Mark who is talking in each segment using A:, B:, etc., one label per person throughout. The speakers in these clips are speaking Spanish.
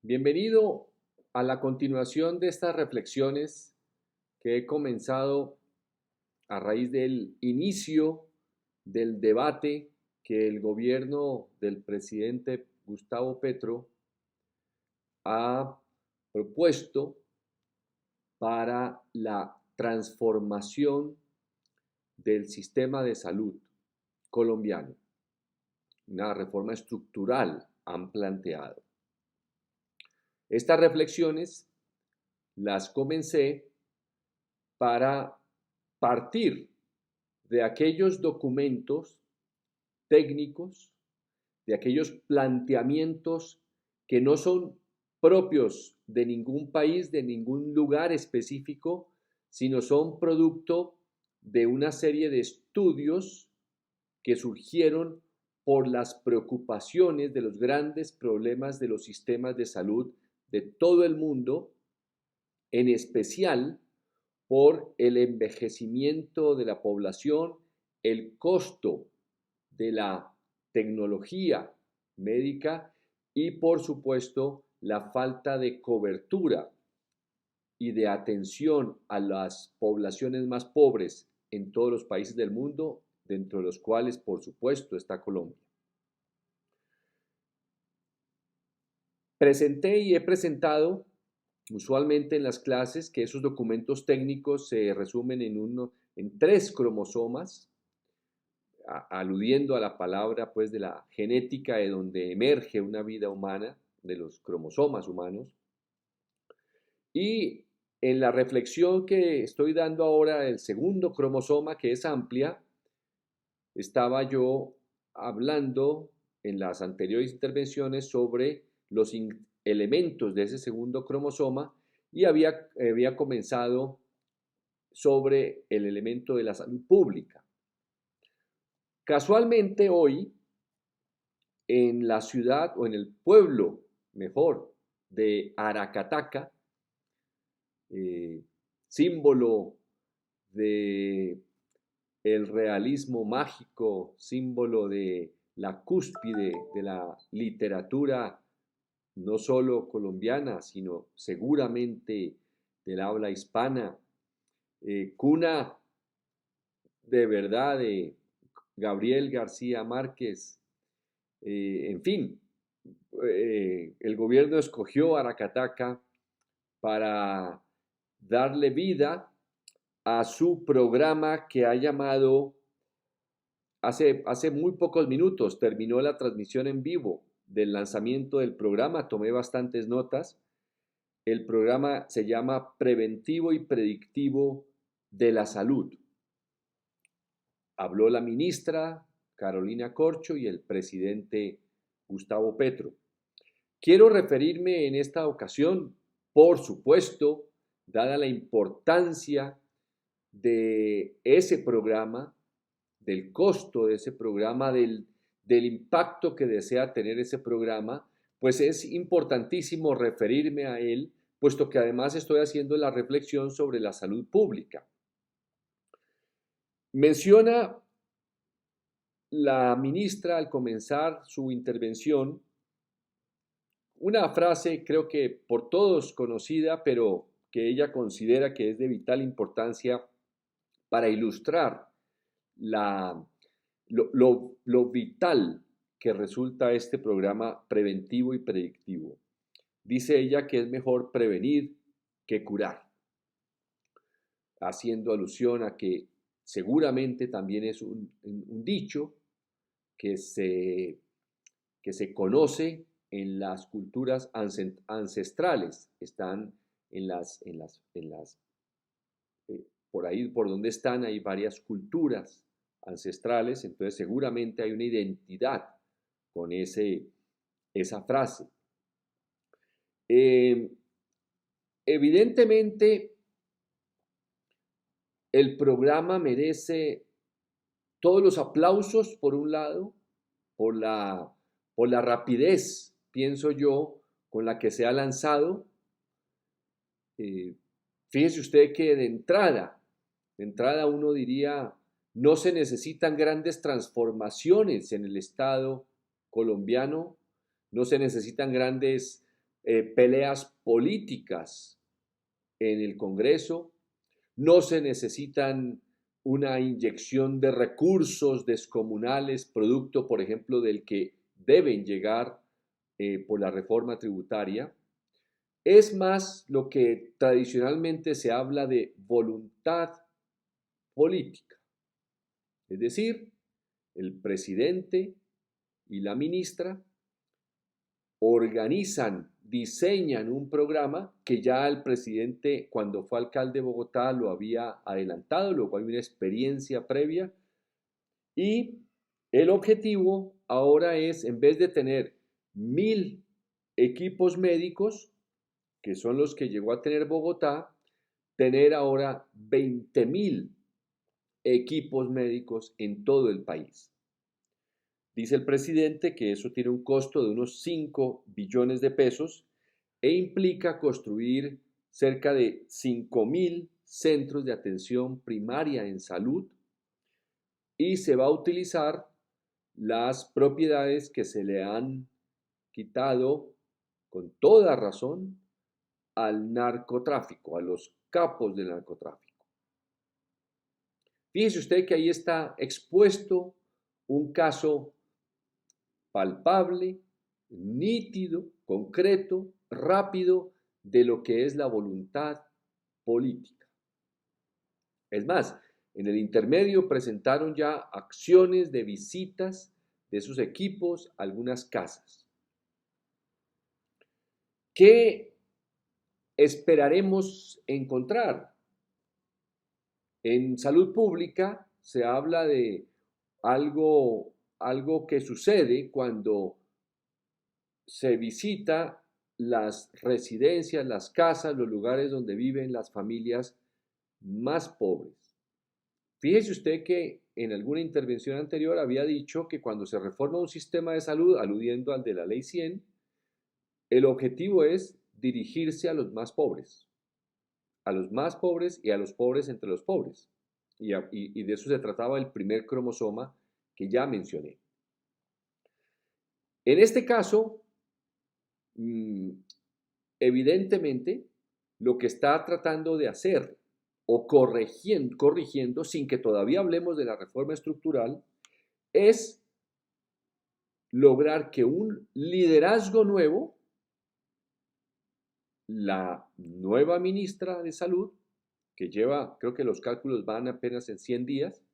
A: Bienvenido a la continuación de estas reflexiones que he comenzado a raíz del inicio del debate que el gobierno del presidente Gustavo Petro ha propuesto para la transformación del sistema de salud colombiano. Una reforma estructural han planteado. Estas reflexiones las comencé para partir de aquellos documentos técnicos, de aquellos planteamientos que no son propios de ningún país, de ningún lugar específico, sino son producto de una serie de estudios que surgieron por las preocupaciones de los grandes problemas de los sistemas de salud de todo el mundo, en especial por el envejecimiento de la población, el costo de la tecnología médica y, por supuesto, la falta de cobertura y de atención a las poblaciones más pobres en todos los países del mundo, dentro de los cuales, por supuesto, está Colombia. Presenté y he presentado usualmente en las clases que esos documentos técnicos se resumen en 3 cromosomas, aludiendo a la palabra pues de la genética de donde emerge una vida humana, de los cromosomas humanos. Y en la reflexión que estoy dando ahora del segundo cromosoma, que es amplia, estaba yo hablando en las anteriores intervenciones sobre los elementos de ese segundo cromosoma y había comenzado sobre el elemento de la salud pública. Casualmente hoy, en la ciudad o en el pueblo, mejor, de Aracataca, símbolo de el realismo mágico, símbolo de la cúspide de la literatura no solo colombiana, sino seguramente del habla hispana, cuna de verdad de Gabriel García Márquez, en fin, el gobierno escogió Aracataca para darle vida a su programa que ha llamado, hace muy pocos minutos terminó la transmisión en vivo del lanzamiento del programa, tomé bastantes notas. El programa se llama Preventivo y Predictivo de la Salud. Habló la ministra Carolina Corcho y el presidente Gustavo Petro. Quiero referirme en esta ocasión, por supuesto, dada la importancia de ese programa, del costo de ese programa, del impacto que desea tener ese programa, pues es importantísimo referirme a él, puesto que además estoy haciendo la reflexión sobre la salud pública. Menciona la ministra al comenzar su intervención una frase, creo que por todos conocida, pero que ella considera que es de vital importancia para ilustrar lo vital que resulta este programa preventivo y predictivo. Dice ella que es mejor prevenir que curar, haciendo alusión a que seguramente también es un dicho que se conoce en las culturas ancestrales. Están por ahí por donde están hay varias culturas ancestrales, entonces seguramente hay una identidad con esa frase. Evidentemente, el programa merece todos los aplausos, por un lado, por la rapidez, pienso yo, con la que se ha lanzado. Fíjese usted que de entrada uno diría, no se necesitan grandes transformaciones en el Estado colombiano, no se necesitan grandes peleas políticas en el Congreso, no se necesitan una inyección de recursos descomunales, producto, por ejemplo, del que deben llegar por la reforma tributaria. Es más lo que tradicionalmente se habla de voluntad política. Es decir, el presidente y la ministra organizan, diseñan un programa que ya el presidente, cuando fue alcalde de Bogotá, lo había adelantado, luego hay una experiencia previa, y el objetivo ahora es, en vez de tener 1.000 equipos médicos, que son los que llegó a tener Bogotá, tener ahora 20.000 equipos médicos en todo el país. Dice el presidente que eso tiene un costo de unos 5 billones de pesos e implica construir cerca de 5.000 centros de atención primaria en salud, y se va a utilizar las propiedades que se le han quitado con toda razón al narcotráfico, a los capos del narcotráfico. Fíjese usted que ahí está expuesto un caso palpable, nítido, concreto, rápido, de lo que es la voluntad política. Es más, en el intermedio presentaron ya acciones de visitas de sus equipos a algunas casas. ¿Qué esperaremos encontrar? En salud pública se habla de algo que sucede cuando se visita las residencias, las casas, los lugares donde viven las familias más pobres. Fíjese usted que en alguna intervención anterior había dicho que cuando se reforma un sistema de salud, aludiendo al de la Ley 100, el objetivo es dirigirse a los más pobres y a los pobres entre los pobres. Y de eso se trataba el primer cromosoma que ya mencioné. En este caso, evidentemente, lo que está tratando de hacer o corrigiendo, sin que todavía hablemos de la reforma estructural, es lograr que un liderazgo nuevo, la nueva ministra de Salud, que lleva, creo que los cálculos van apenas en 100 días,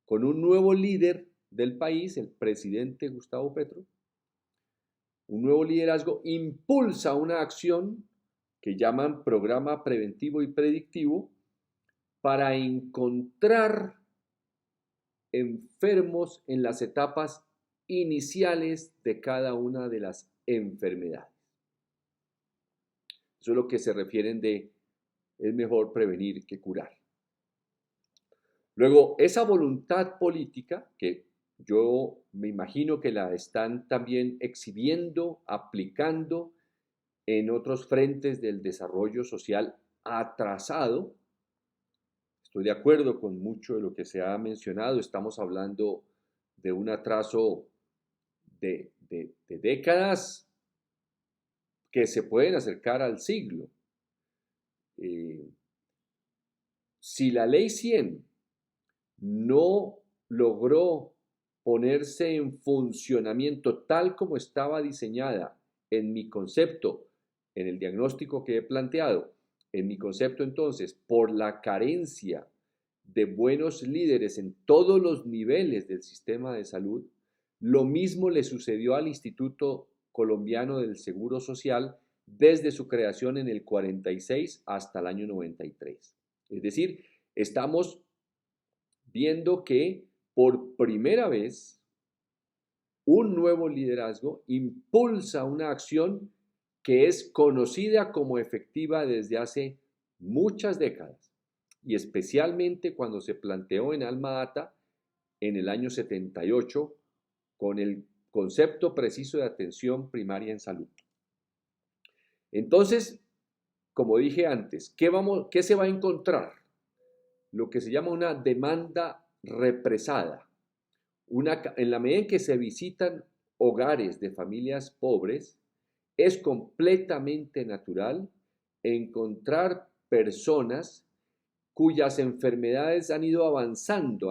A: con un nuevo líder del país, el presidente Gustavo Petro, un nuevo liderazgo impulsa una acción que llaman programa preventivo y predictivo para encontrar enfermos en las etapas iniciales de cada una de las enfermedades. Eso es lo que se refieren de es mejor prevenir que curar. Luego, esa voluntad política, que yo me imagino que la están también exhibiendo, aplicando en otros frentes del desarrollo social atrasado. Estoy de acuerdo con mucho de lo que se ha mencionado. Estamos hablando de un atraso de décadas que se pueden acercar al siglo. Si la Ley 100 no logró ponerse en funcionamiento tal como estaba diseñada en mi concepto, en el diagnóstico que he planteado, en mi concepto entonces, por la carencia de buenos líderes en todos los niveles del sistema de salud, lo mismo le sucedió al Instituto Colombiano del Seguro Social desde su creación en el 46 hasta el año 93. Es decir, estamos viendo que por primera vez un nuevo liderazgo impulsa una acción que es conocida como efectiva desde hace muchas décadas, y especialmente cuando se planteó en Alma Ata en el año 78 con el concepto preciso de atención primaria en salud. Entonces, como dije antes, ¿qué se va a encontrar? Lo que se llama una demanda represada. En la medida en que se visitan hogares de familias pobres, es completamente natural encontrar personas cuyas enfermedades han ido avanzando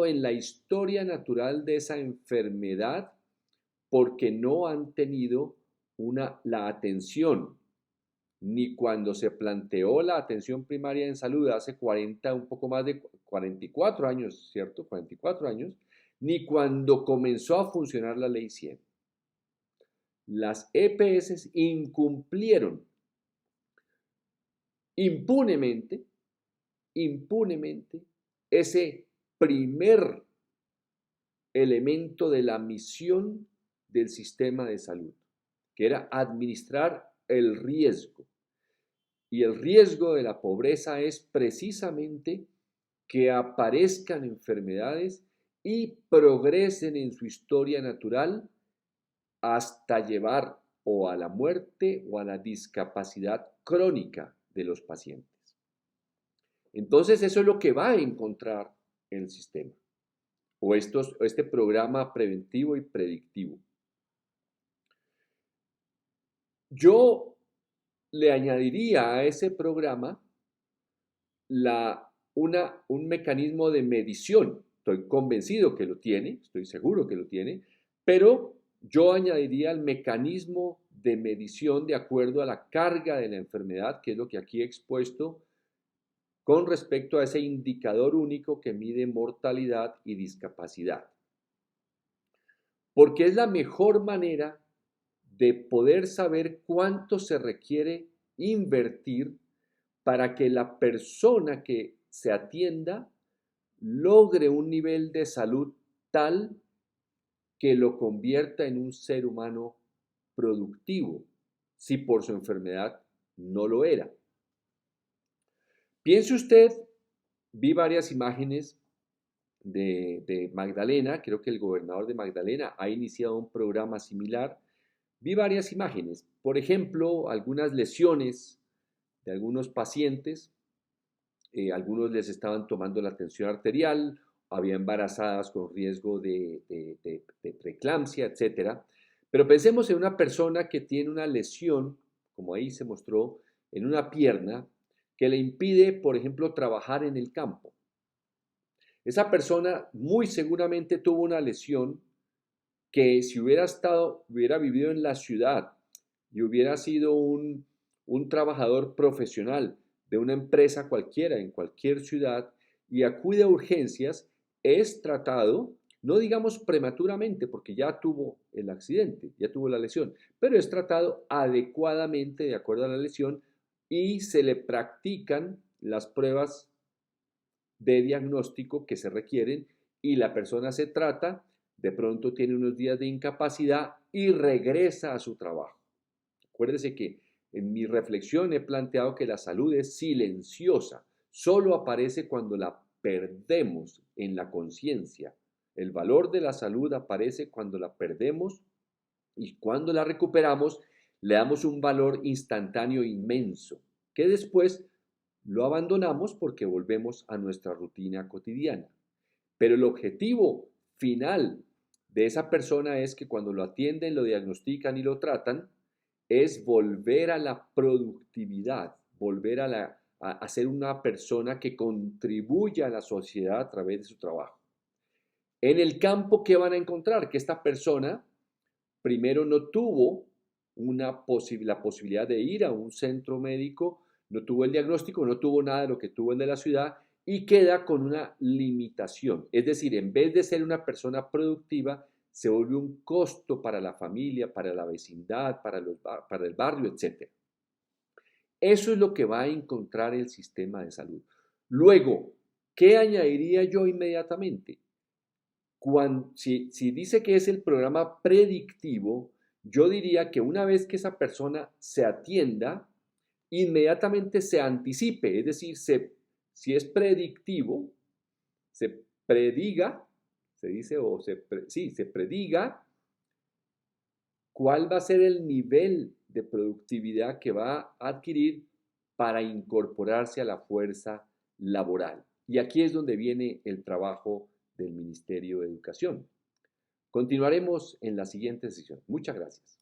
A: en la historia natural de esa enfermedad porque no han tenido la atención, ni cuando se planteó la atención primaria en salud hace 40, un poco más de 44 años, ¿cierto? 44 años, ni cuando comenzó a funcionar la Ley 100. Las EPS incumplieron impunemente ese primer elemento de la misión del sistema de salud, que era administrar el riesgo. Y el riesgo de la pobreza es precisamente que aparezcan enfermedades y progresen en su historia natural hasta llevar o a la muerte o a la discapacidad crónica de los pacientes. Entonces eso es lo que va a encontrar el sistema o este programa preventivo y predictivo. Yo le añadiría a ese programa un mecanismo de medición. Estoy convencido que lo tiene, estoy seguro que lo tiene, pero yo añadiría el mecanismo de medición de acuerdo a la carga de la enfermedad, que es lo que aquí he expuesto, con respecto a ese indicador único que mide mortalidad y discapacidad. Porque es la mejor manera de poder saber cuánto se requiere invertir para que la persona que se atienda logre un nivel de salud tal que lo convierta en un ser humano productivo, si por su enfermedad no lo era. Piense usted, vi varias imágenes de Magdalena, creo que el gobernador de Magdalena ha iniciado un programa similar. Vi varias imágenes, por ejemplo, algunas lesiones de algunos pacientes, algunos les estaban tomando la tensión arterial, había embarazadas con riesgo de preeclampsia, etc. Pero pensemos en una persona que tiene una lesión, como ahí se mostró, en una pierna, que le impide, por ejemplo, trabajar en el campo. Esa persona muy seguramente tuvo una lesión que si hubiera vivido en la ciudad y hubiera sido un trabajador profesional de una empresa cualquiera, en cualquier ciudad, y acude a urgencias, es tratado, no digamos prematuramente, porque ya tuvo el accidente, ya tuvo la lesión, pero es tratado adecuadamente de acuerdo a la lesión y se le practican las pruebas de diagnóstico que se requieren y la persona se trata, de pronto tiene unos días de incapacidad y regresa a su trabajo. Acuérdese que en mi reflexión he planteado que la salud es silenciosa, solo aparece cuando la perdemos en la conciencia. El valor de la salud aparece cuando la perdemos y cuando la recuperamos le damos un valor instantáneo inmenso, que después lo abandonamos porque volvemos a nuestra rutina cotidiana. Pero el objetivo final de esa persona es que cuando lo atienden, lo diagnostican y lo tratan, es volver a la productividad, volver a ser una persona que contribuya a la sociedad a través de su trabajo. En el campo, ¿qué van a encontrar? Que esta persona primero no tuvo la posibilidad de ir a un centro médico, no tuvo el diagnóstico, no tuvo nada de lo que tuvo el de la ciudad y queda con una limitación. Es decir, en vez de ser una persona productiva, se vuelve un costo para la familia, para la vecindad, para el barrio, etc. Eso es lo que va a encontrar el sistema de salud. Luego, ¿qué añadiría yo inmediatamente? Si dice que es el programa predictivo, yo diría que una vez que esa persona se atienda, inmediatamente se anticipe, es decir, si es predictivo, se prediga, se dice, se prediga cuál va a ser el nivel de productividad que va a adquirir para incorporarse a la fuerza laboral. Y aquí es donde viene el trabajo del Ministerio de Educación. Continuaremos en la siguiente sesión. Muchas gracias.